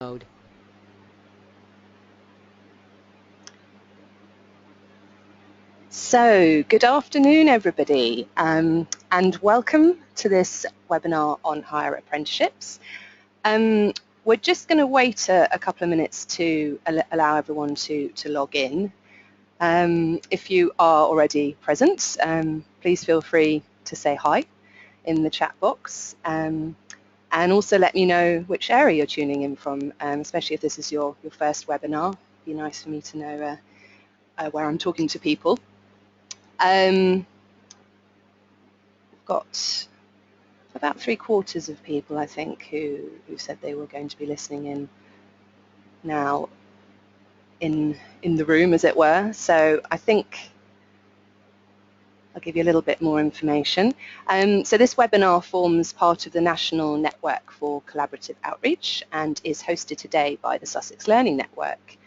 mode. So, good afternoon, everybody, and welcome to this webinar on higher apprenticeships. We're just going to wait a couple of minutes to allow everyone to log in. If you are already present, please feel free to say hi in the chat box, and also let me know which area you're tuning in from, especially if this is your first webinar. It'd be nice for me to know where I'm talking to people. We've got about 3/4 of people, I think, who said they were going to be listening in now in the room, as it were. So I think I'll give you a little bit more information. So this webinar forms part of the National Network for Collaborative Outreach and is hosted today by the Sussex Learning Network.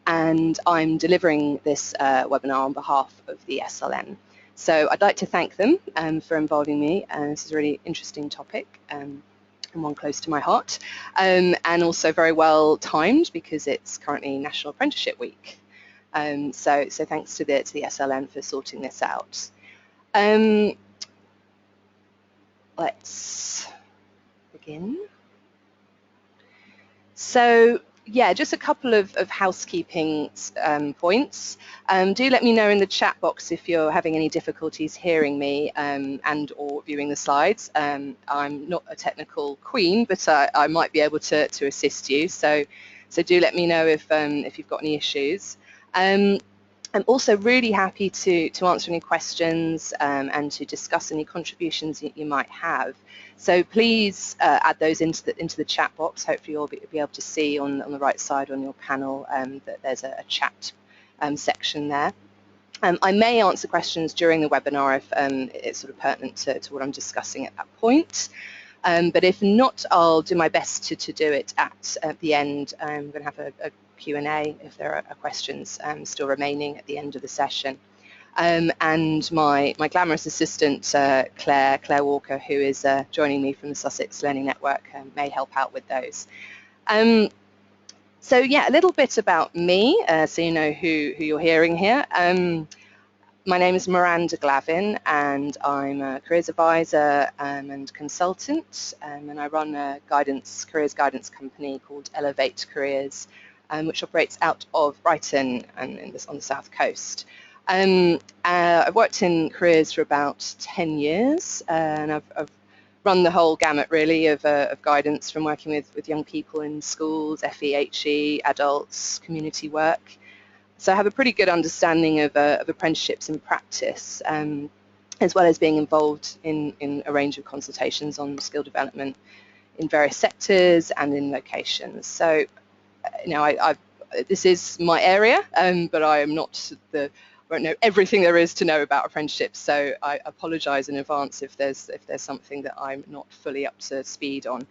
And I'm delivering this webinar on behalf of the SLN. So I'd like to thank them for involving me. This is a really interesting topic and one close to my heart, and also very well timed because it's currently National Apprenticeship Week. So thanks to the SLN for sorting this out. Let's begin. So yeah, just a couple of housekeeping points. Do let me know in the chat box if you're having any difficulties hearing me and or viewing the slides. I'm not a technical queen, but I might be able to assist you. So do let me know if you've got any issues. I'm also really happy to answer any questions and to discuss any contributions that you might have. So please add those into the chat box. Hopefully you'll be able to see on the right side on your panel that there's a chat section there. I may answer questions during the webinar if it's sort of pertinent to what I'm discussing at that point. But if not, I'll do my best to do it at the end. I'm going to have a Q&A if there are questions still remaining at the end of the session. And my glamorous assistant, Claire Walker, who is joining me from the Sussex Learning Network, may help out with those. So yeah, a little bit about me, so you know who you're hearing here. My name is Miranda Glavin, and I'm a careers advisor and consultant, and I run a careers guidance company called Elevate Careers, which operates out of Brighton and on the south coast. I've worked in careers for about 10 years, and I've run the whole gamut really of guidance, from working with young people in schools, FE, adults, community work. So I have a pretty good understanding of apprenticeships in practice, as well as being involved in a range of consultations on skill development in various sectors and in locations. So, you know, this is my area, but I am not won't know everything there is to know about apprenticeships. So I apologise in advance if there's something that I'm not fully up to speed on.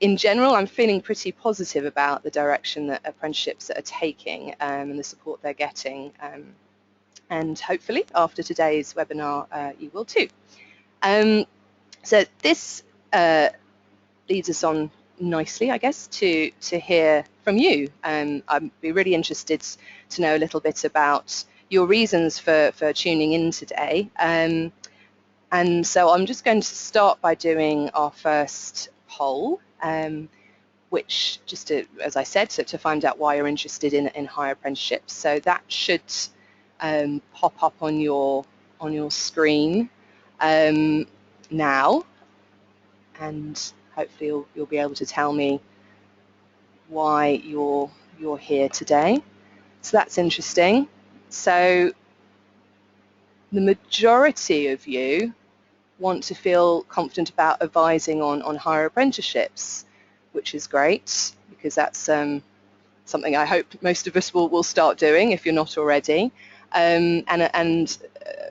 In general, I'm feeling pretty positive about the direction that apprenticeships are taking and the support they're getting. And hopefully, after today's webinar, you will too. So this leads us on nicely, I guess, to hear from you. I'd be really interested to know a little bit about your reasons for tuning in today. And so I'm just going to start by doing our first poll, which just to, as I said, to find out why you're interested in higher apprenticeships. So that should pop up on your screen now, and hopefully you'll be able to tell me why you're here today. So that's interesting. So the majority of you want to feel confident about advising on higher apprenticeships, which is great, because that's something I hope most of us will start doing if you're not already. And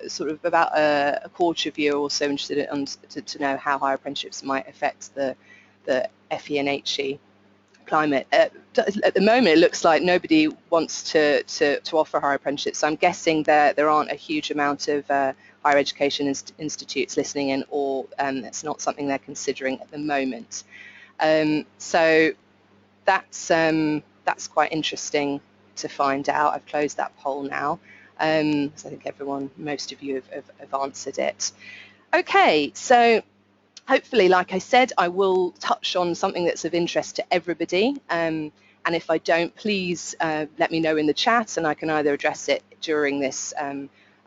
sort of about a quarter of you are also interested to know how higher apprenticeships might affect the FE and HE climate. At the moment, it looks like nobody wants to offer higher apprenticeships, so I'm guessing there aren't a huge amount of higher education institutes listening in, or it's not something they're considering at the moment. So that's quite interesting to find out. I've closed that poll now, so I think most of you have answered it. Okay, so hopefully, like I said, I will touch on something that's of interest to everybody. And if I don't, please let me know in the chat, and I can either address it during this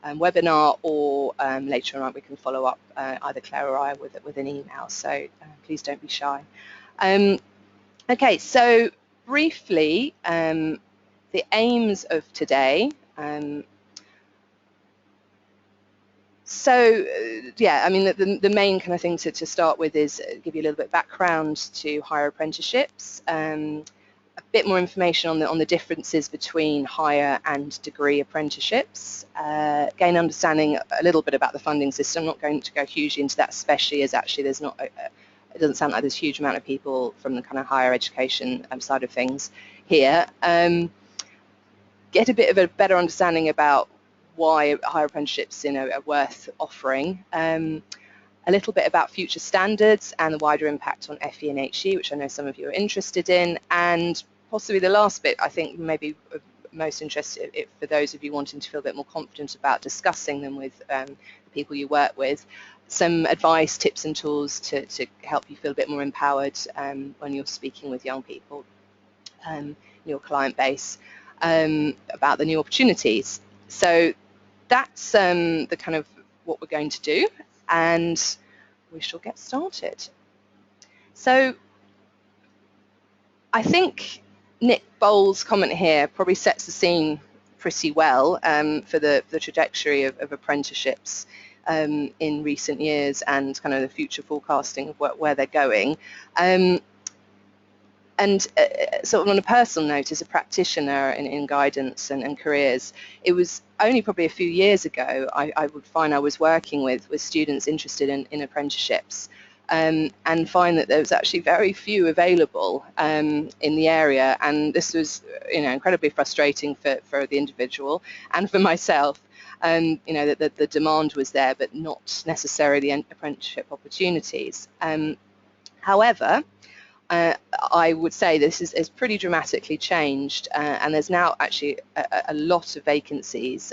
webinar, or later on we can follow up, either Claire or I, with an email. So please don't be shy. Okay, so briefly, the aims of today. Yeah, I mean, the main kind of thing to start with is give you a little bit of background to higher apprenticeships, a bit more information on the differences between higher and degree apprenticeships, gain understanding a little bit about the funding system. I'm not going to go hugely into that, especially as actually there's not, it doesn't sound like there's a huge amount of people from the kind of higher education side of things here. Get a bit of a better understanding about why higher apprenticeships, are worth offering. A little bit about future standards and the wider impact on FE and HE, which I know some of you are interested in, and possibly the last bit, I think maybe most interested for those of you wanting to feel a bit more confident about discussing them with the people you work with, some advice, tips and tools to help you feel a bit more empowered when you're speaking with young people, your client base, about the new opportunities. So that's the kind of what we're going to do, and we shall get started. So I think Nick Bowles' comment here probably sets the scene pretty well for the trajectory of apprenticeships in recent years, and kind of the future forecasting of where they're going. And sort of on a personal note, as a practitioner in guidance and careers, it was only probably a few years ago I would find I was working with students interested in apprenticeships, and find that there was actually very few available in the area, and this was incredibly frustrating for the individual and for myself. That the demand was there, but not necessarily apprenticeship opportunities. However, I would say this is pretty dramatically changed, and there's now actually a lot of vacancies,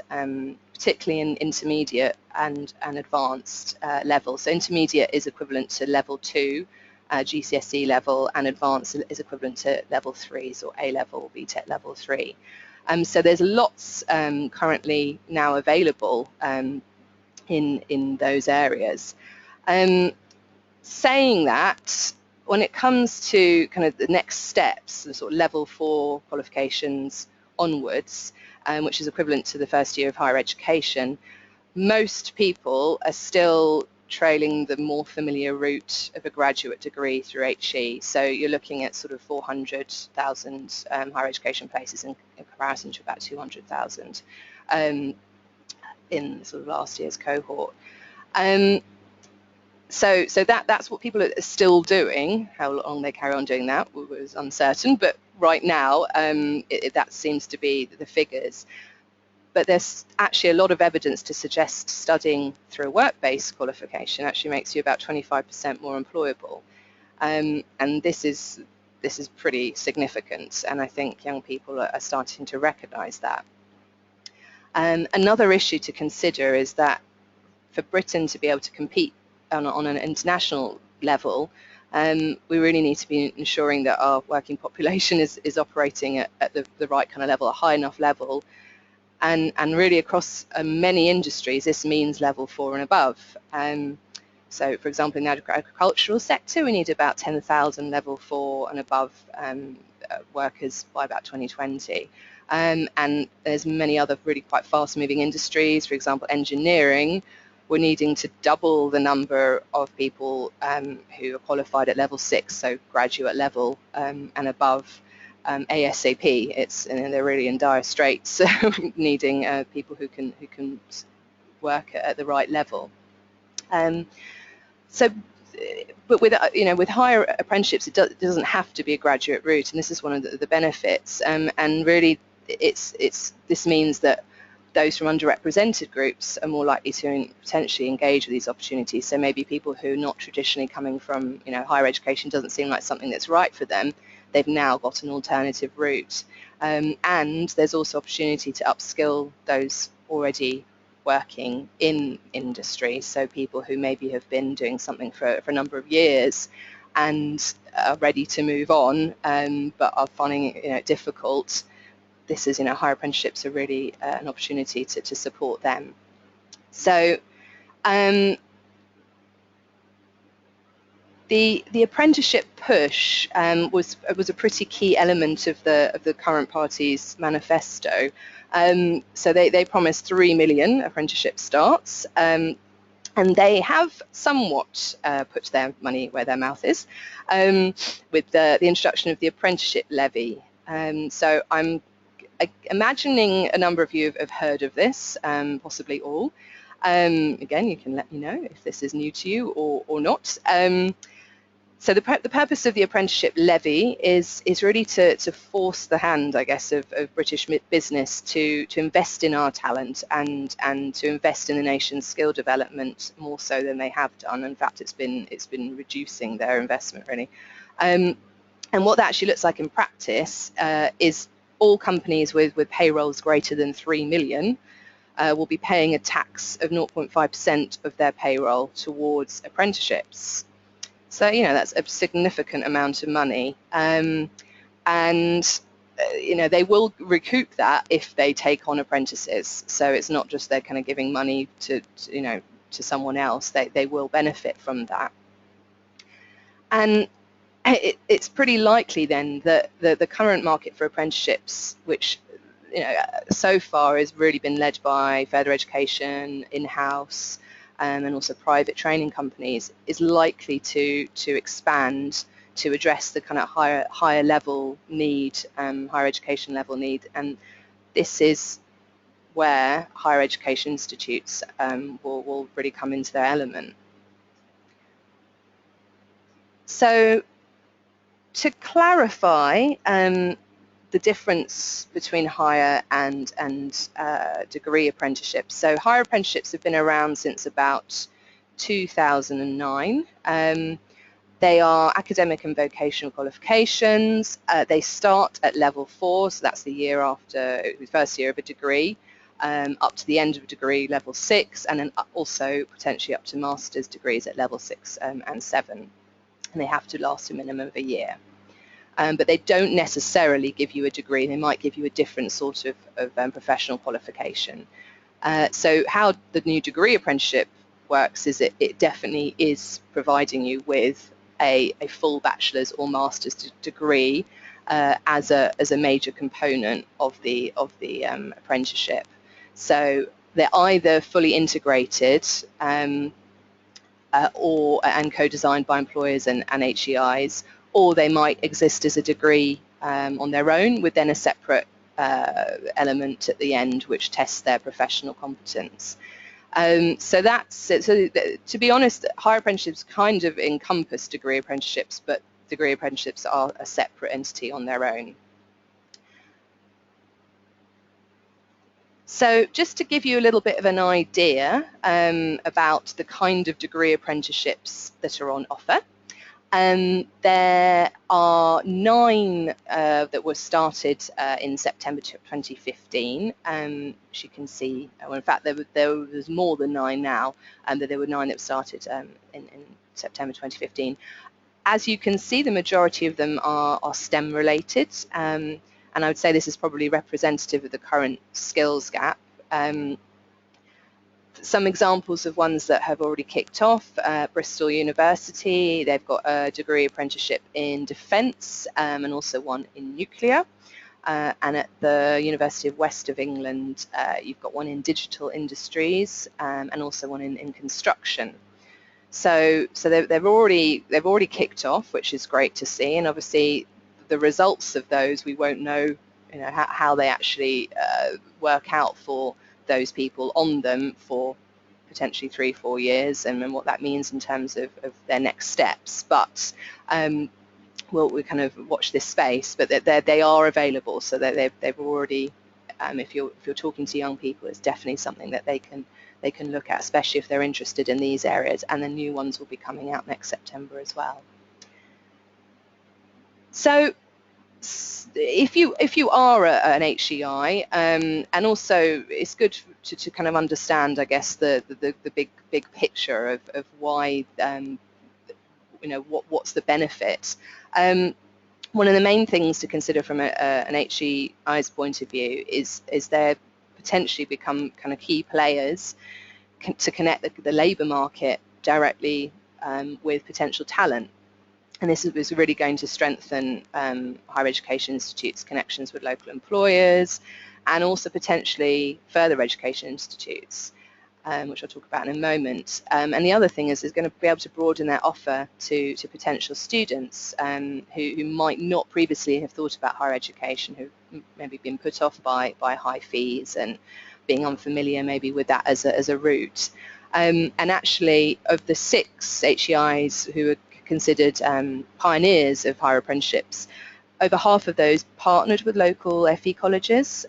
particularly in intermediate and advanced level. So intermediate is equivalent to level 2 GCSE level, and advanced is equivalent to level 3, so A level, BTEC level 3. So there's lots currently now available in those areas. Saying that, when it comes to kind of the next steps, the sort of level 4 qualifications onwards, which is equivalent to the first year of higher education, most people are still trailing the more familiar route of a graduate degree through HE. So you're looking at sort of 400,000 higher education places in comparison to about 200,000 in sort of last year's cohort. So that's what people are still doing. How long they carry on doing that was uncertain, but right now that seems to be the figures. But there's actually a lot of evidence to suggest studying through a work-based qualification actually makes you about 25% more employable, and this is pretty significant, and I think young people are starting to recognise that. Another issue to consider is that for Britain to be able to compete on an international level, we really need to be ensuring that our working population is operating at the right kind of level, a high enough level, and really across many industries this means level 4 and above. So for example, in the agricultural sector we need about 10,000 level 4 and above workers by about 2020. And there's many other really quite fast moving industries. For example, engineering, we're needing to double the number of people who are qualified at level 6, so graduate level and above, ASAP. They're really in dire straits, needing people who can work at the right level. But with higher apprenticeships, it doesn't have to be a graduate route, and this is one of the benefits. And really, this means that those from underrepresented groups are more likely to potentially engage with these opportunities. So maybe people who are not traditionally coming from, higher education doesn't seem like something that's right for them, they've now got an alternative route. And there's also opportunity to upskill those already working in industry, so people who maybe have been doing something for a number of years and are ready to move on, but are finding it difficult. This is, higher apprenticeships are really an opportunity to support them. So the apprenticeship push was a pretty key element of the current party's manifesto. So they promised 3 million apprenticeship starts, and they have somewhat put their money where their mouth is with the introduction of the apprenticeship levy. So I'm imagining a number of you have heard of this, possibly all. Again, you can let me know if this is new to you or not. So the purpose of the apprenticeship levy is really to force the hand, I guess, of British business to invest in our talent and to invest in the nation's skill development more so than they have done. In fact, it's been reducing their investment really. And what that actually looks like in practice is all companies with payrolls greater than 3 million will be paying a tax of 0.5% of their payroll towards apprenticeships. So, that's a significant amount of money. And, they will recoup that if they take on apprentices. So it's not just they're kind of giving money to someone else. They will benefit from that. And it's pretty likely then that the current market for apprenticeships, which so far has really been led by further education, in-house, and also private training companies, is likely to expand to address the kind of higher level need, higher education level need, and this is where higher education institutes will really come into their element. So to clarify the difference between higher and degree apprenticeships. So higher apprenticeships have been around since about 2009. They are academic and vocational qualifications. They start at level 4, so that's the year after the first year of a degree, up to the end of a degree, level 6, and then also potentially up to master's degrees at level 6 and 7. And they have to last a minimum of a year. But they don't necessarily give you a degree. They might give you a different sort of professional qualification. So how the new degree apprenticeship works is it definitely is providing you with a full bachelor's or master's degree as a major component of the apprenticeship. So they're either fully integrated and co-designed by employers and HEIs, or they might exist as a degree on their own with then a separate element at the end which tests their professional competence. So to be honest, higher apprenticeships kind of encompass degree apprenticeships, but degree apprenticeships are a separate entity on their own. So just to give you a little bit of an idea about the kind of degree apprenticeships that are on offer. There are 9 that were started in September 2015. As you can see, well, in fact, there was more than 9 now, but there were 9 that started in September 2015. As you can see, the majority of them are STEM related, and I would say this is probably representative of the current skills gap. Some examples of ones that have already kicked off: Bristol University, they've got a degree apprenticeship in defence and also one in nuclear. And at the University of West of England, you've got one in digital industries and also one in construction. So they've already kicked off, which is great to see. And obviously, the results of those we won't know, how they actually work out for those people on them for potentially 3-4 years, and what that means in terms of their next steps. But we kind of watch this space, but they are available, so that they've already. If you're talking to young people, it's definitely something that they can look at, especially if they're interested in these areas. And the new ones will be coming out next September as well. So if you are an HEI, and also it's good to kind of understand, I guess, the big picture of why, what's the benefit. One of the main things to consider from an HEI's point of view is they potentially become kind of key players to connect the labour market directly with potential talent. And this is really going to strengthen higher education institutes' connections with local employers, and also potentially further education institutes, which I'll talk about in a moment. And the other thing is going to be able to broaden their offer to potential students who might not previously have thought about higher education, who've maybe been put off by high fees and being unfamiliar maybe with that as a route. And actually, of the 6 HEIs who are considered pioneers of higher apprenticeships, over half of those partnered with local FE colleges.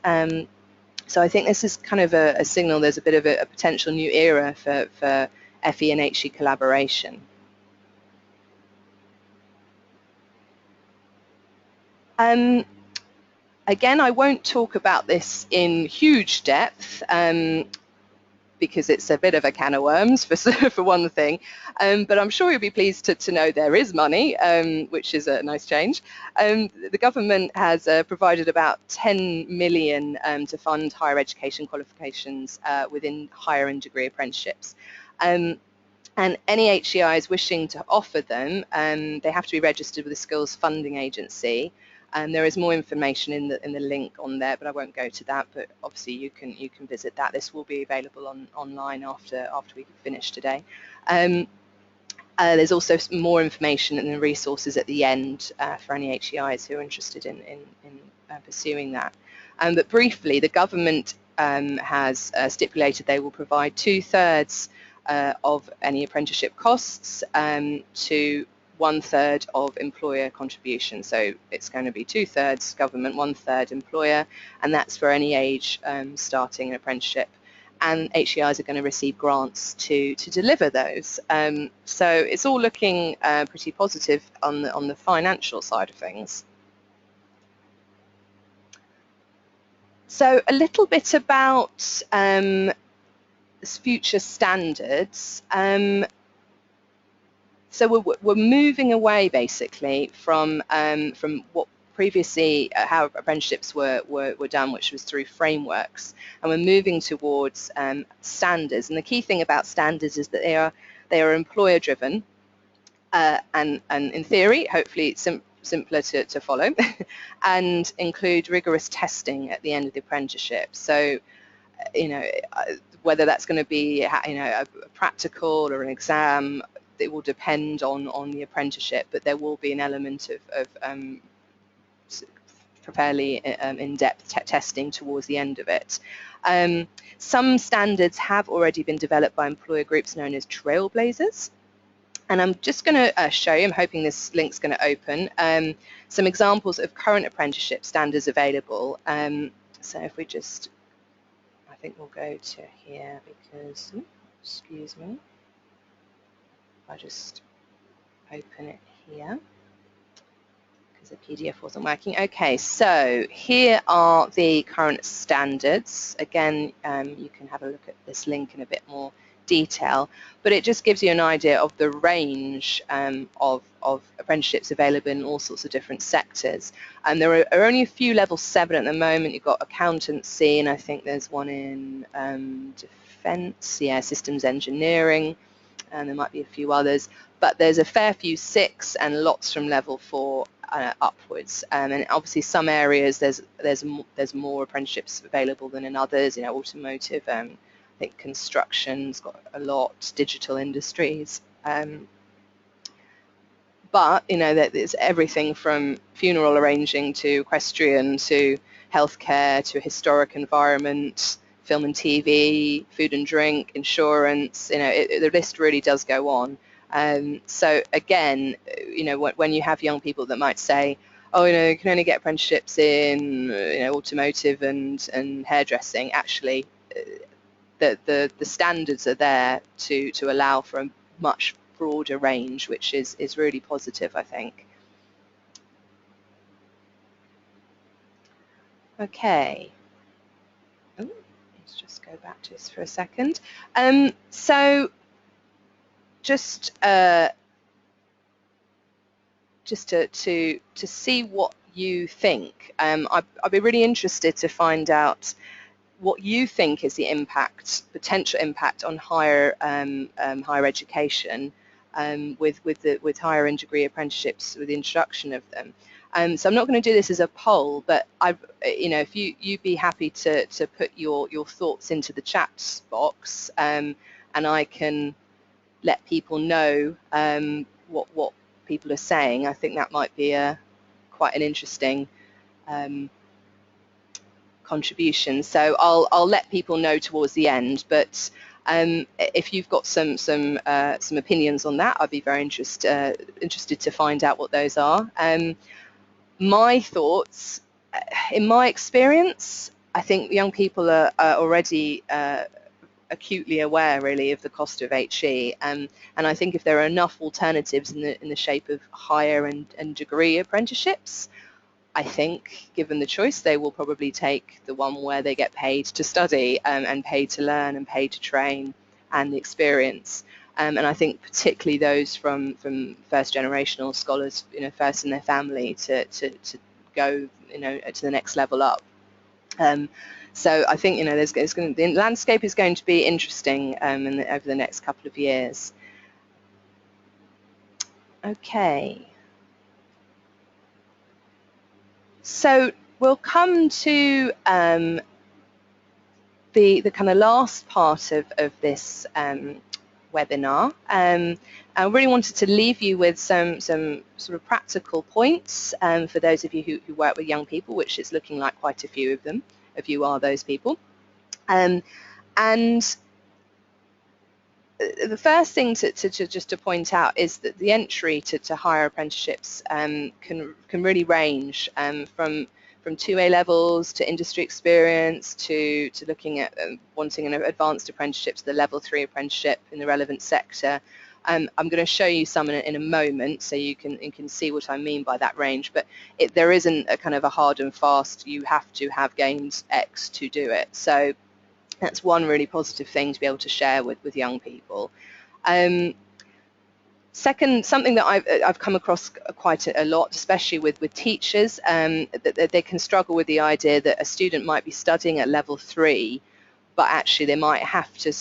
So I think this is kind of a signal there's a bit of a potential new era for FE and HE collaboration. Again, I won't talk about this in huge depth, because it's a bit of a can of worms for one thing, but I'm sure you'll be pleased to know there is money, which is a nice change. The government has provided about 10 million to fund higher education qualifications within higher and degree apprenticeships. And any HEIs wishing to offer them, they have to be registered with the Skills Funding Agency. There is more information in the link on there, but I won't go to that. But obviously, you can visit that. This will be available online after we finish today. There's also more information and resources at the end for any HEIs who are interested in pursuing that. But briefly, the government has stipulated they will provide 2/3 of any apprenticeship costs to 1/3 of employer contribution. So it's going to be 2/3 government, 1/3 employer, and that's for any age starting an apprenticeship. And HEIs are going to receive grants to deliver those. So it's all looking pretty positive on the financial side of things. So a little bit about future standards. So we're moving away basically from what previously how apprenticeships were done, which was through frameworks, and we're moving towards standards. And the key thing about standards is that they are employer driven, and in theory, hopefully it's simpler to follow, and include rigorous testing at the end of the apprenticeship. So whether that's going to be a practical or an exam, it will depend on the apprenticeship, but there will be an element of fairly in-depth testing towards the end of it. Some standards have already been developed by employer groups known as trailblazers, and I'm just going to show you, I'm hoping this link's going to open, some examples of current apprenticeship standards available. So if we just, I think we'll go to here because, excuse me, I'll just open it here because the PDF wasn't working. Okay, so here are the current standards. Again, you can have a look at this link in a bit more detail, but it just gives you an idea of the range of apprenticeships available in all sorts of different sectors. And there are only a few level 7 at the moment. You've got accountancy, and I think there's one in defence, yeah, systems engineering, and there might be a few others, but there's a fair few 6 and lots from level 4 upwards. And obviously some areas there's more apprenticeships available than in others. Automotive, I think construction's got a lot, digital industries. But there's everything from funeral arranging to equestrian to healthcare to historic environment, film and TV, food and drink, insurance. The list really does go on. So again, when you have young people that might say, oh, you can only get apprenticeships in automotive and hairdressing, actually the standards are there to allow for a much broader range, which is really positive, I think. Okay. Oh, let's just go back to this for a second. So just to see what you think, I'd be really interested to find out what you think is the potential impact on higher education with higher and degree apprenticeships, with the introduction of them. So I'm not going to do this as a poll, but if you'd be happy to put your thoughts into the chat box, and I can let people know what people are saying. I think that might be quite an interesting contribution. So I'll let people know towards the end, but if you've got some opinions on that, I'd be very interested to find out what those are. My thoughts, in my experience, I think young people are already acutely aware, really, of the cost of HE, and I think if there are enough alternatives in the shape of higher and degree apprenticeships, I think, given the choice, they will probably take the one where they get paid to study and paid to learn and paid to train, and the experience. And I think particularly those from first generational scholars, first in their family to go, to the next level up. So I think, the landscape is going to be interesting over the next couple of years. Okay. So we'll come to the kind of last part of this webinar. I really wanted to leave you with some sort of practical points for those of you who work with young people, which it's looking like quite a few of you are those people. And the first thing just to point out is that the entry to higher apprenticeships can really range from 2A levels to industry experience to looking at wanting an advanced apprenticeship to the level 3 apprenticeship in the relevant sector. I'm going to show you some in a moment, so you can see what I mean by that range. But there isn't a kind of a hard and fast, you have to have gained X to do it. So that's one really positive thing to be able to share with young people. Second, something that I've come across quite a lot, especially with teachers, that they can struggle with the idea that a student might be studying at level 3, but actually they might have to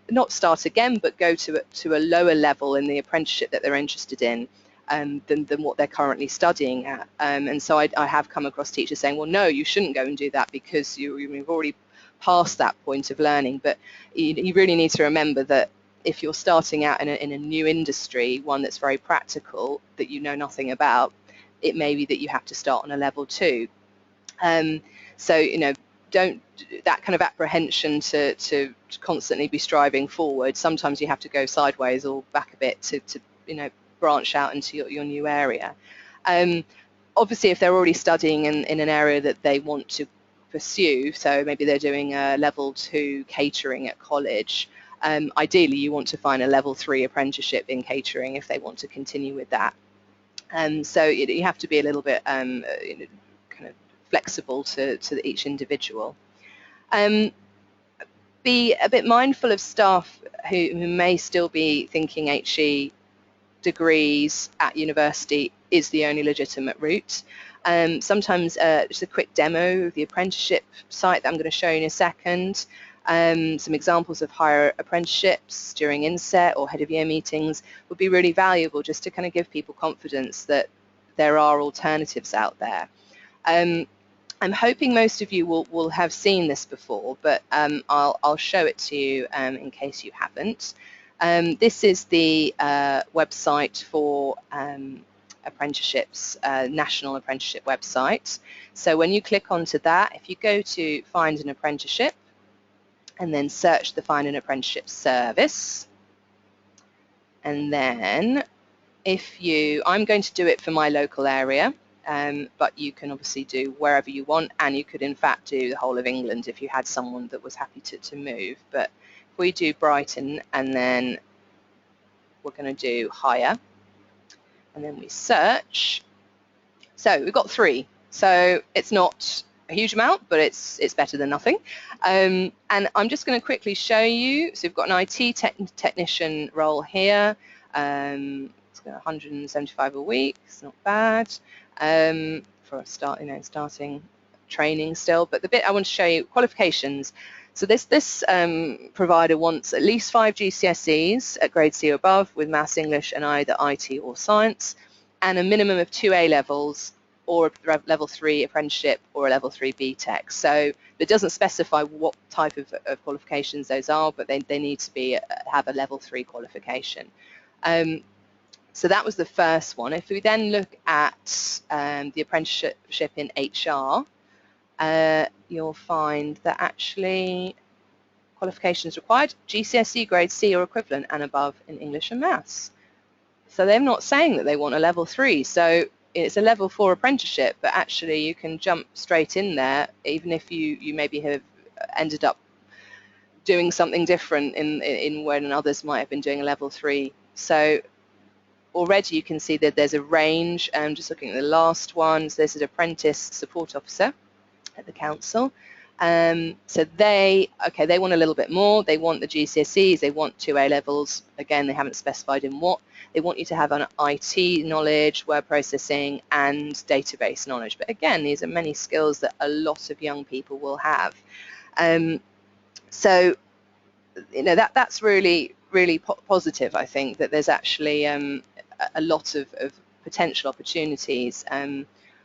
not start again, but go to a lower level in the apprenticeship that they're interested in than what they're currently studying at. And so I have come across teachers saying, well, no, you shouldn't go and do that because you've already past that point of learning. But you really need to remember that if you're starting out in a new industry, one that's very practical, that you know nothing about, it may be that you have to start on a level 2. So don't that kind of apprehension to constantly be striving forward. Sometimes you have to go sideways or back a bit to branch out into your new area. Obviously, if they're already studying in an area that they want to pursue, so maybe they're doing a level 2 catering at college, ideally you want to find a level 3 apprenticeship in catering if they want to continue with that. So you have to be a little bit kind of flexible to each individual. Be a bit mindful of staff who may still be thinking HE degrees at university is the only legitimate route. Sometimes just a quick demo of the apprenticeship site that I'm going to show you in a second. Some examples of higher apprenticeships during inset or head of year meetings would be really valuable, just to kind of give people confidence that there are alternatives out there. I'm hoping most of you will have seen this before, but I'll show it to you in case you haven't. This is the website for apprenticeships, national apprenticeship website. So when you click onto that, if you go to find an apprenticeship and then search the find an apprenticeship service, and then I'm going to do it for my local area, but you can obviously do wherever you want, and you could in fact do the whole of England if you had someone that was happy to move. But if we do Brighton, and then we're going to do higher, and then we search. So we've got 3. So it's not a huge amount, but it's better than nothing. And I'm just going to quickly show you. So we've got an IT technician role here. It's got 175 a week. It's not bad for a start, starting training still. But the bit I want to show you, qualifications. So this provider wants at least 5 GCSEs at grade C or above with maths, English, and either IT or science, and a minimum of 2 A levels or a level 3 apprenticeship or a level 3 BTEC. So it doesn't specify what type of qualifications those are, but they need to have a level 3 qualification. So that was the first one. If we then look at the apprenticeship in HR, you'll find that actually qualifications required, GCSE grade C or equivalent and above in English and maths. So they're not saying that they want a level 3. So it's a level 4 apprenticeship, but actually you can jump straight in there, even if you maybe have ended up doing something different in when others might have been doing a level 3. So already you can see that there's a range. Just looking at the last ones, there's an apprentice support officer at the council. So they want a little bit more. They want the GCSEs, they want 2 A levels. Again, they haven't specified in what. They want you to have an IT knowledge, word processing, and database knowledge. But again, these are many skills that a lot of young people will have. So, that's really, really positive, I think, that there's actually a lot of potential opportunities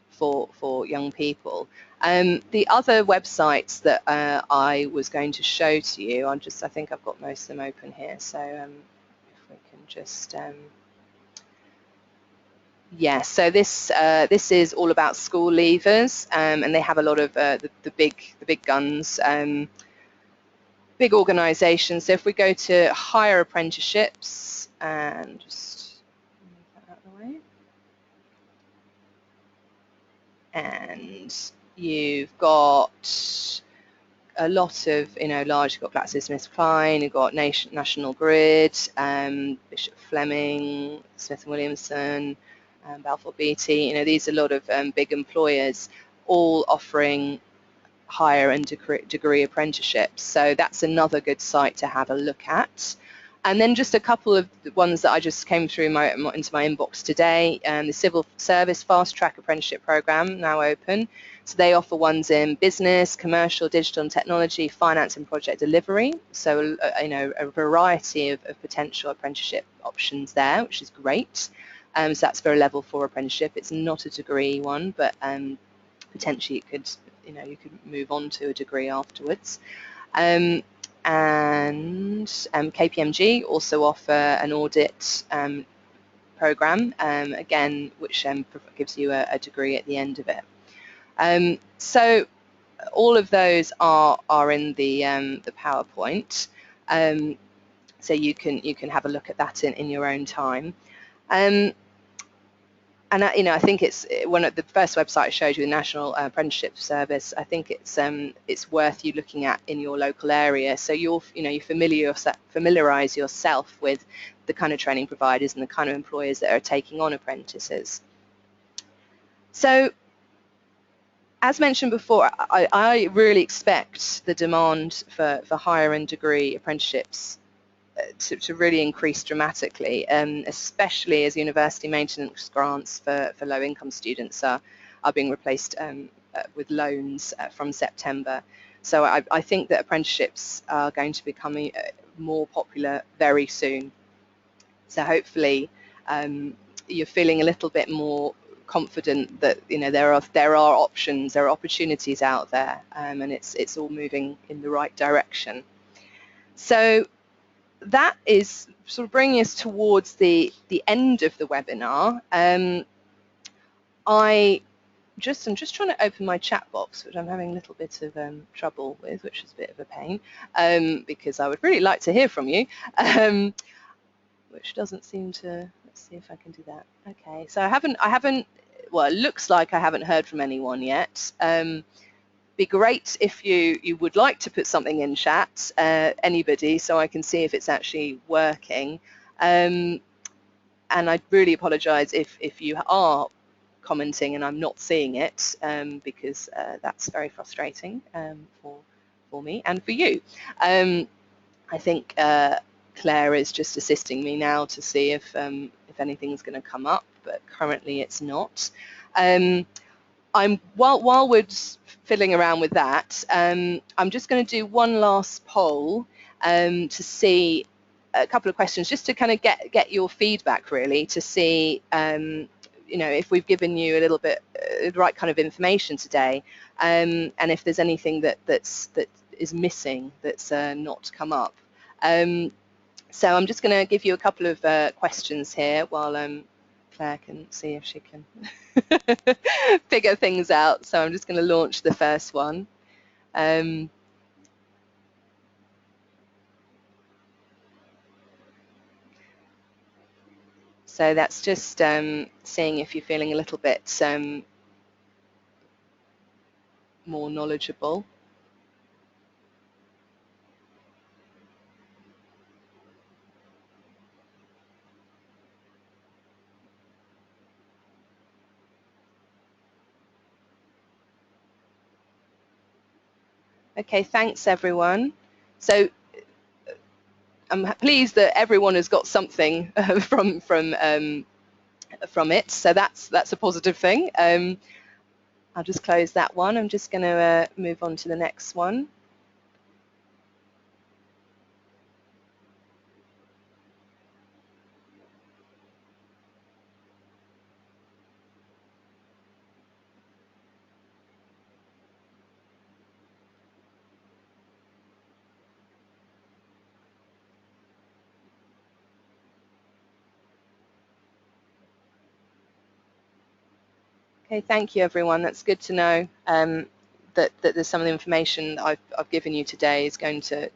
for young people. The other websites that I was going to show to you, I think I've got most of them open here, so if we can just, so this is all about school leavers, and they have a lot of the big guns, big organisations. So if we go to Higher Apprenticeships, and just move that out of the way, and you've got a lot of, large, you've got GlaxoSmithKline, you've got National Grid, Bishop Fleming, Smith & Williamson, Balfour Beatty. These are a lot of big employers, all offering higher and degree apprenticeships. So that's another good site to have a look at. And then just a couple of ones that I just came through into my inbox today. The Civil Service Fast Track Apprenticeship Programme, now open. So they offer ones in business, commercial, digital and technology, finance and project delivery. So, a variety of potential apprenticeship options there, which is great. So that's for a level 4 apprenticeship. It's not a degree one, but potentially it could, you could move on to a degree afterwards. And KPMG also offer an audit program, again, which gives you a degree at the end of it. So all of those are in the PowerPoint, so you can have a look at that in your own time. And I think it's one of the first website I showed you, the National Apprenticeship Service. I think it's worth you looking at in your local area, so you familiarise yourself with the kind of training providers and the kind of employers that are taking on apprentices. So, as mentioned before, I really expect the demand for higher and degree apprenticeships to really increase dramatically, especially as university maintenance grants for low-income students are being replaced with loans from September. So I think that apprenticeships are going to become more popular very soon. So hopefully you're feeling a little bit more confident that there are options, there are opportunities out there, and it's all moving in the right direction. So that is sort of bringing us towards the end of the webinar. I'm just trying to open my chat box, which I'm having a little bit of trouble with, which is a bit of a pain, because I would really like to hear from you, which doesn't seem to. Let's see if I can do that. Okay, so I haven't. Well, it looks like I haven't heard from anyone yet. Be great if you would like to put something in chat, anybody, so I can see if it's actually working. And I really apologise if you are commenting and I'm not seeing it, because that's very frustrating for me and for you. I think Claire is just assisting me now to see if anything's going to come up, but currently it's not. While we're fiddling around with that, I'm just going to do one last poll to see a couple of questions, just to kind of get your feedback, really, to see if we've given you a little bit the right kind of information today, and if there's anything that is missing, that's not come up. So I'm just going to give you a couple of questions here while Claire can see if she can figure things out. So I'm just going to launch the first one. So that's just seeing if you're feeling a little bit more knowledgeable. Okay, thanks everyone. So I'm pleased that everyone has got something from it. So that's a positive thing. I'll just close that one. I'm just going to move on to the next one. Okay, thank you everyone. That's good to know that there's some of the information that I've given you today is going to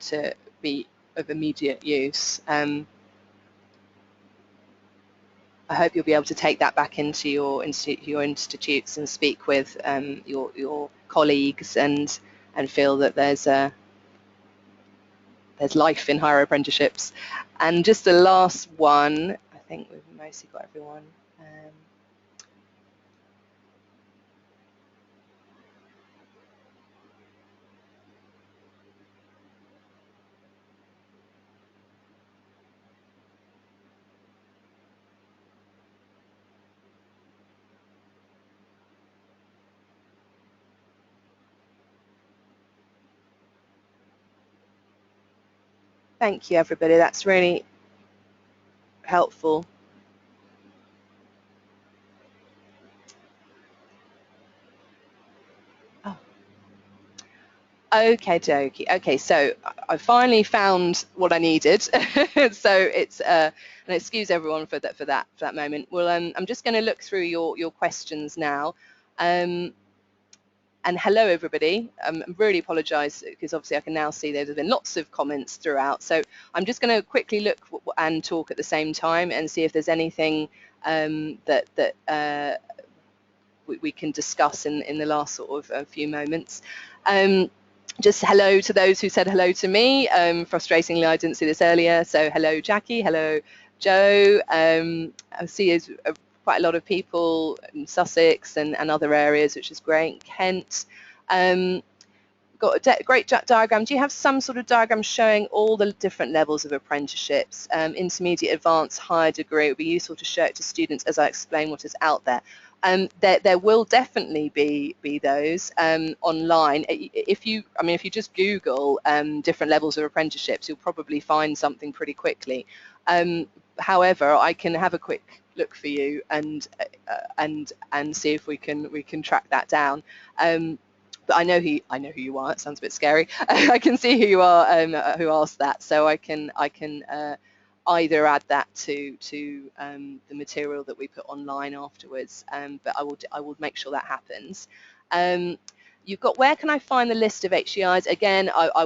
be of immediate use. I hope you'll be able to take that back into your institutes and speak with your colleagues and feel that there's life in higher apprenticeships. And just the last one, I think we've mostly got everyone. Thank you, everybody. That's really helpful. Oh. Okay, dokie. Okay, so I finally found what I needed. So it's and excuse everyone for that moment. Well, I'm just going to look through your questions now. And hello, everybody. I really apologise because obviously I can now see there's been lots of comments throughout. So I'm just going to quickly look and talk at the same time and see if there's anything that we can discuss in the last sort of few moments. Just hello to those who said hello to me. Frustratingly, I didn't see this earlier. So hello, Jackie. Hello, Joe. I see quite a lot of people in Sussex and other areas, which is great. Kent. Got a great diagram. Do you have some sort of diagram showing all the different levels of apprenticeships, intermediate, advanced, higher degree? It would be useful to show it to students as I explain what is out there. There will definitely be those online. If you just Google different levels of apprenticeships, you'll probably find something pretty quickly. However, I can have a quick look for you and see if we can track that down. But I know who you are. It sounds a bit scary. I can see who you are, who asked that, so I can either add that to the material that we put online afterwards. But I will make sure that happens. You've got where can I find the list of HEIs? Again, I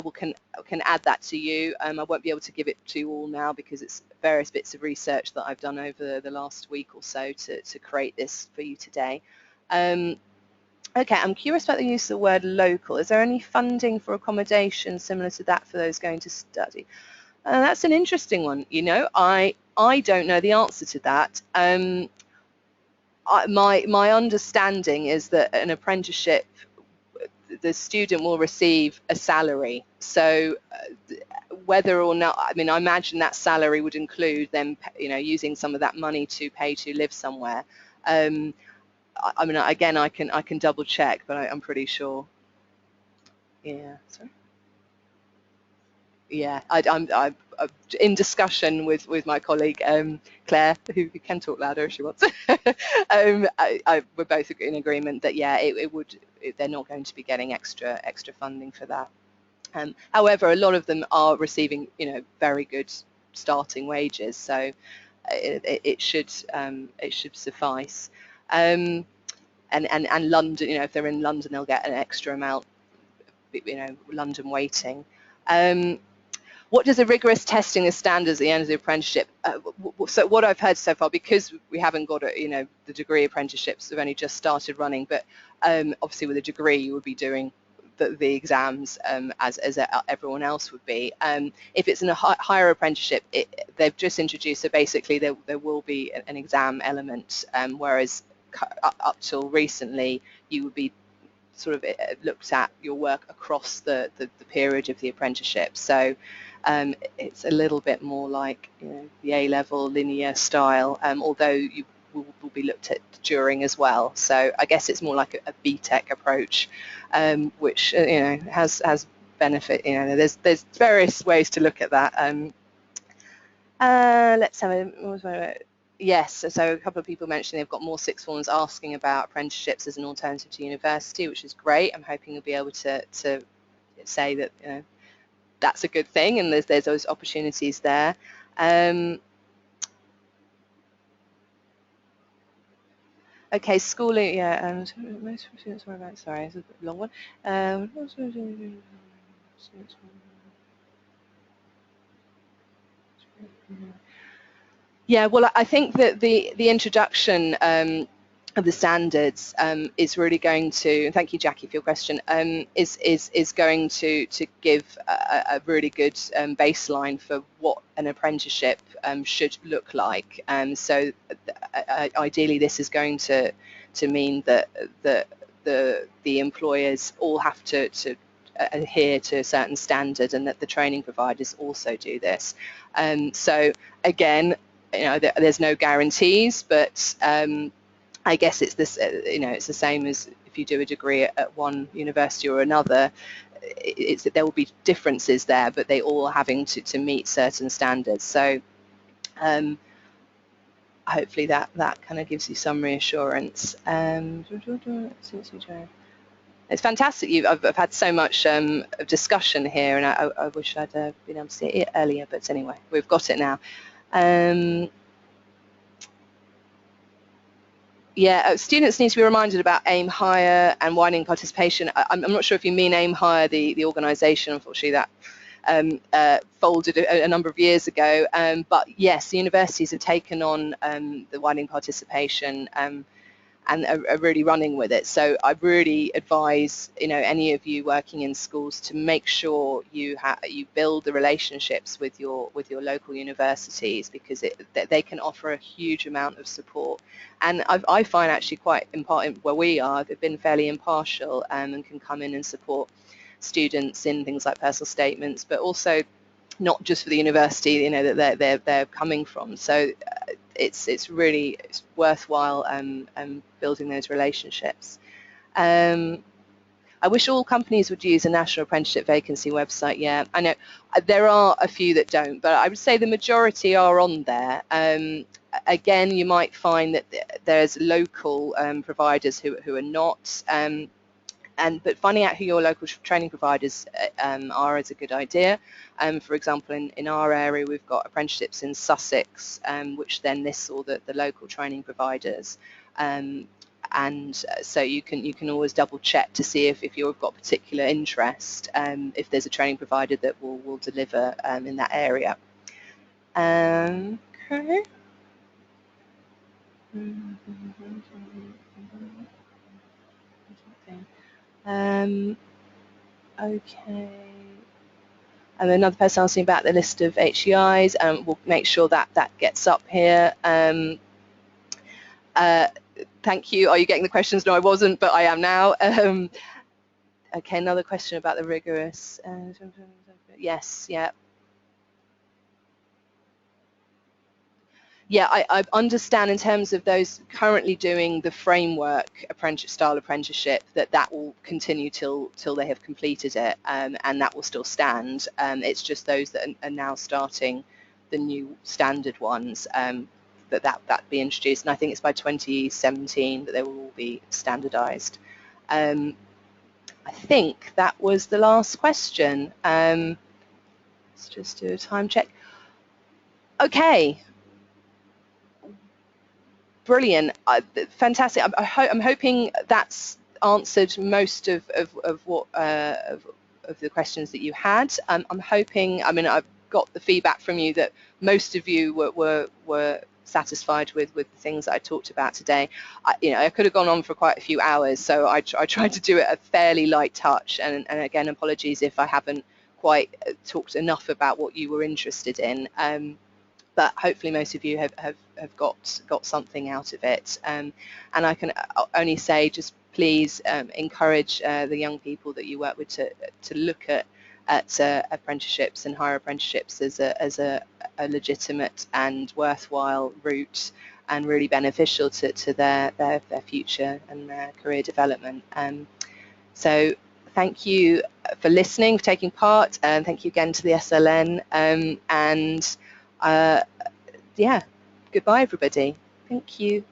can add that to you. I won't be able to give it to you all now because it's various bits of research that I've done over the last week or so to create this for you today. Okay, I'm curious about the use of the word local. Is there any funding for accommodation similar to that for those going to study? That's an interesting one. I don't know the answer to that. my understanding is that an apprenticeship, the student will receive a salary. So whether or not, I mean, I imagine that salary would include them, using some of that money to pay to live somewhere. I mean, again, I can double check, but I'm pretty sure. Yeah. Sorry. Yeah, I'm in discussion with my colleague Claire, who can talk louder if she wants. We're both in agreement that yeah, they're not going to be getting extra funding for that. However, a lot of them are receiving very good starting wages, so it should suffice. And London, if they're in London, they'll get an extra amount, London weighting. What does a rigorous testing of standards at the end of the apprenticeship? So what I've heard so far, because we haven't got the degree apprenticeships have only just started running, but obviously with a degree you would be doing the exams as everyone else would be. If it's in a higher apprenticeship, they've just introduced, so basically there will be an exam element, whereas up till recently you would be sort of looked at your work across the period of the apprenticeship. So it's a little bit more like the A-level linear style, although you will be looked at during as well. So I guess it's more like a BTEC approach, which has benefit. There's various ways to look at that. Let's have a. Yes, so a couple of people mentioned they've got more sixth forms asking about apprenticeships as an alternative to university, which is great. I'm hoping you'll be able to say that that's a good thing, and there's those opportunities there. Okay, schooling, yeah. Most students worry about. Sorry, it's a long one. Yeah, well, I think that the introduction of the standards is really going to, and thank you, Jackie, for your question, is going to give a really good baseline for what an apprenticeship should look like. So ideally, this is going to mean that the employers all have to adhere to a certain standard, and that the training providers also do this. So again, there's no guarantees, but I guess it's this, it's the same as if you do a degree at one university or another. There will be differences there, but they all having to meet certain standards. So hopefully that kind of gives you some reassurance. It's fantastic. I've had so much discussion here, and I wish I'd been able to see it earlier, but anyway, we've got it now. Yeah, students need to be reminded about Aim Higher and widening participation. I'm not sure if you mean Aim Higher, the organisation. Unfortunately, that folded a number of years ago. But yes, the universities have taken on the widening participation and are really running with it. So I really advise any of you working in schools to make sure you build the relationships with your local universities, because they can offer a huge amount of support. And I find actually quite important where we are, they've been fairly impartial and can come in and support students in things like personal statements, but also not just for the university that they're coming from. So it's really worthwhile building those relationships. I wish all companies would use a national apprenticeship vacancy website. Yeah, I know there are a few that don't, but I would say the majority are on there. Again, you might find that there's local providers who are not. But finding out who your local training providers are is a good idea. For example, in our area, we've got apprenticeships in Sussex, which then lists all the local training providers. So you can always double check to see if you've got particular interest, if there's a training provider that will deliver in that area. Okay. Okay. And another person asking about the list of HEIs, we'll make sure that gets up here. Thank you. Are you getting the questions? No, I wasn't, but I am now. Okay, another question about the rigorous. Yes, yeah. Yeah, I understand in terms of those currently doing the framework style apprenticeship that will continue till they have completed it, and that will still stand. It's just those that are now starting the new standard ones, that be introduced, and I think it's by 2017 that they will all be standardised. I think that was the last question. Let's just do a time check. Okay. Brilliant, fantastic. I'm hoping that's answered most of what of the questions that you had. I'm hoping. I mean, I've got the feedback from you that most of you were satisfied with the things that I talked about today. I could have gone on for quite a few hours, so I tried to do it a fairly light touch. And again, apologies if I haven't quite talked enough about what you were interested in. But hopefully most of you have got something out of it. And I can only say, just please encourage the young people that you work with to look at apprenticeships and higher apprenticeships as a legitimate and worthwhile route, and really beneficial to their future and their career development. So thank you for listening, for taking part, and thank you again to the SLN. And yeah, goodbye everybody. Thank you.